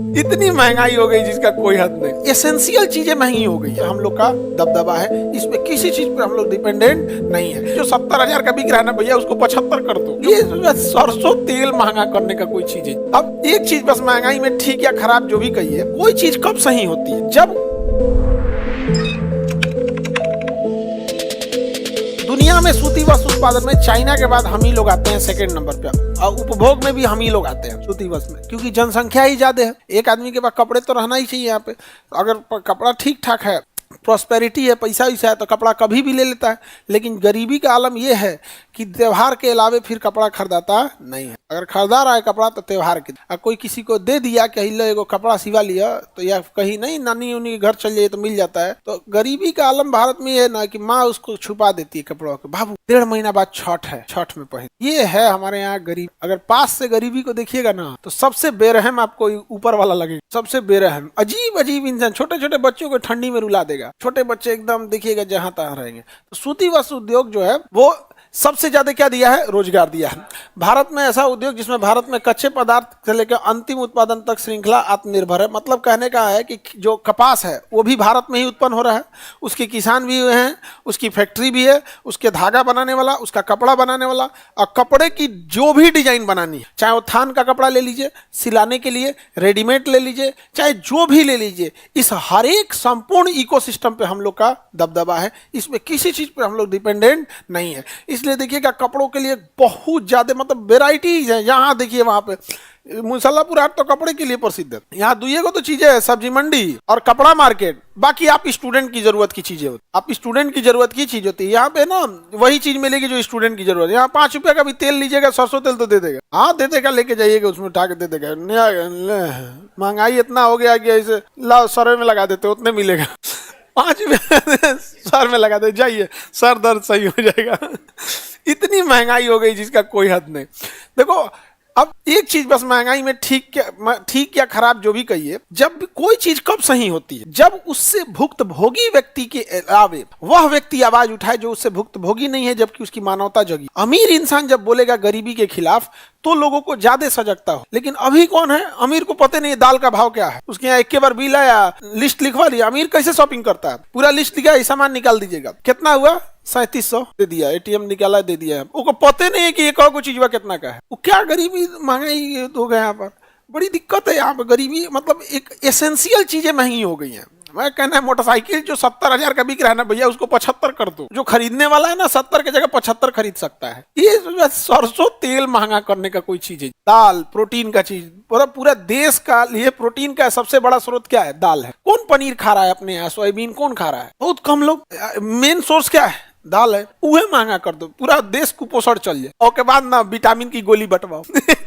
इतनी महंगाई हो गई जिसका कोई हद नहीं। एसेंशियल चीजें महंगी हो गई है। हम लोग का दबदबा है, इसमें किसी चीज पे हम लोग डिपेंडेंट नहीं है। जो 70,000 का बिक रहा है ना भैया, उसको 75 कर दो। ये सरसों तेल महंगा करने का कोई चीज है। अब एक चीज बस महंगाई में ठीक या खराब जो भी कहिए, कोई चीज कब सही होती है? जब दुनिया में सूती वस्त्र उत्पादन में चाइना के बाद हम ही लोग आते हैं सेकंड नंबर पे, और उपभोग में भी हम ही लोग आते हैं सूती वस्त्र में, क्योंकि जनसंख्या ही ज्यादा है। एक आदमी के पास कपड़े तो रहना ही चाहिए यहाँ पे। अगर कपड़ा ठीक ठाक है, प्रॉस्पेरिटी है, पैसा वैसा है, तो कपड़ा कभी भी ले लेता है। लेकिन गरीबी का आलम यह है कि त्योहार के अलावे फिर कपड़ा खरीदाता नहीं है। अगर खरीदा रहा है कपड़ा तो त्योहार के, और कोई किसी को दे दिया कि लो एगो कपड़ा सिवा लिया, तो या कहीं नहीं नानी उन्नी के घर चल जाइए तो मिल जाता है। तो गरीबी का आलम भारत में ये है ना कि माँ उसको छुपा देती है कपड़ों को। बाबू 1.5 महीना बाद छठ है, छठ में पहन। ये है हमारे यहाँ गरीब। अगर पास से गरीबी को देखिएगा ना, तो सबसे बेरहम आपको ऊपर वाला लगेगा। सबसे बेरहम अजीब अजीब इंसान, छोटे छोटे बच्चों को ठंडी में रुला देगा। छोटे बच्चे एकदम देखिएगा जहां तहां रहेंगे। तो सूती वस्त्र उद्योग जो है वो सबसे ज्यादा क्या दिया है? रोजगार दिया है। भारत में ऐसा उद्योग जिसमें भारत में कच्चे पदार्थ से लेकर अंतिम उत्पादन तक श्रृंखला आत्मनिर्भर है। मतलब कहने का है कि जो कपास है वो भी भारत में ही उत्पन्न हो रहा है, उसके किसान भी हुए हैं, उसकी फैक्ट्री भी है, उसके धागा बनाने वाला, उसका कपड़ा बनाने वाला, और कपड़े की जो भी डिजाइन बनानी है, चाहे वो थान का कपड़ा ले लीजिए सिलाने के लिए, रेडीमेड ले लीजिए, चाहे जो भी ले लीजिए, इस हर एक संपूर्ण इकोसिस्टम पे हम लोग का दबदबा है। इसमें किसी चीज पे हम लोग डिपेंडेंट नहीं है। इसलिए देखिएगा कपड़ों के लिए बहुत ज्यादा मतलब वेराइटीज है। यहाँ देखिए वहां पे मुसल्लापुर हाट तो कपड़े के लिए प्रसिद्ध है। यहाँ दुइये को तो चीजें है, सब्जी मंडी और कपड़ा मार्केट। बाकी आप स्टूडेंट की जरूरत की चीजें होती, आप स्टूडेंट की जरूरत की चीज होती है। यहाँ पे ना वही चीज मिलेगी जो स्टूडेंट की जरूरत है। यहाँ 5 रुपए का भी तेल लीजिएगा, सरसों तेल तो दे देगा। हाँ दे देगा, लेके जाइएगा, उसमें उठा के दे देगा। महंगाई इतना हो गया कि ऐसे ला सर में लगा देते उतने मिलेगा। 5 रुपए सर में लगा दे, जाइए सर दर्द सही हो जाएगा। इतनी महंगाई हो गई जिसका कोई हद नहीं। देखो अब एक चीज बस महंगाई में ठीक या खराब जो भी कहिए, जब कोई चीज कब सही होती है? जब उससे भुक्तभोगी व्यक्ति के अलावे वह व्यक्ति आवाज उठाए जो उससे भुक्तभोगी नहीं है, जबकि उसकी मानवता जगी। अमीर इंसान जब बोलेगा गरीबी के खिलाफ तो लोगों को ज्यादा सजगता हो। लेकिन अभी कौन है? अमीर को पता नहीं दाल का भाव क्या है। उसके यहाँ एक बार बिल आया, लिस्ट लिखवा लिया। अमीर कैसे शॉपिंग करता है? पूरा लिस्ट लिखा, सामान निकाल दीजिएगा, कितना हुआ 3700 दे दिया, एटीएम निकाला दे दिया। उसको पता नहीं है कि एक और चीज कितना का है। वो क्या गरीबी महंगाई हो गया यहाँ पर, बड़ी दिक्कत है यहाँ पर। गरीबी मतलब एक एसेंशियल चीजें महंगी हो गई हैं। मैं कहना है मोटरसाइकिल जो 70,000 का बिक रहा है ना भैया, उसको 75 कर दो। जो खरीदने वाला है ना 70 की जगह 75 खरीद सकता है। ये सरसों तेल महंगा करने का कोई चीज है। दाल प्रोटीन का चीज, पूरा देश का लिए प्रोटीन का सबसे बड़ा स्रोत क्या है? दाल है। कौन पनीर खा रहा है अपने यहाँ? सोयाबीन कौन खा रहा है? बहुत कम लोग। मेन सोर्स क्या है? दाल है। उहे महंगा कर दो, पूरा देश कुपोषण चल जाए। और के बाद ना विटामिन की गोली बंटवाओ।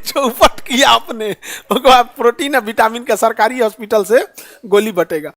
चौपट किया आपने, उसके बाद प्रोटीन और विटामिन का सरकारी हॉस्पिटल से गोली बटेगा।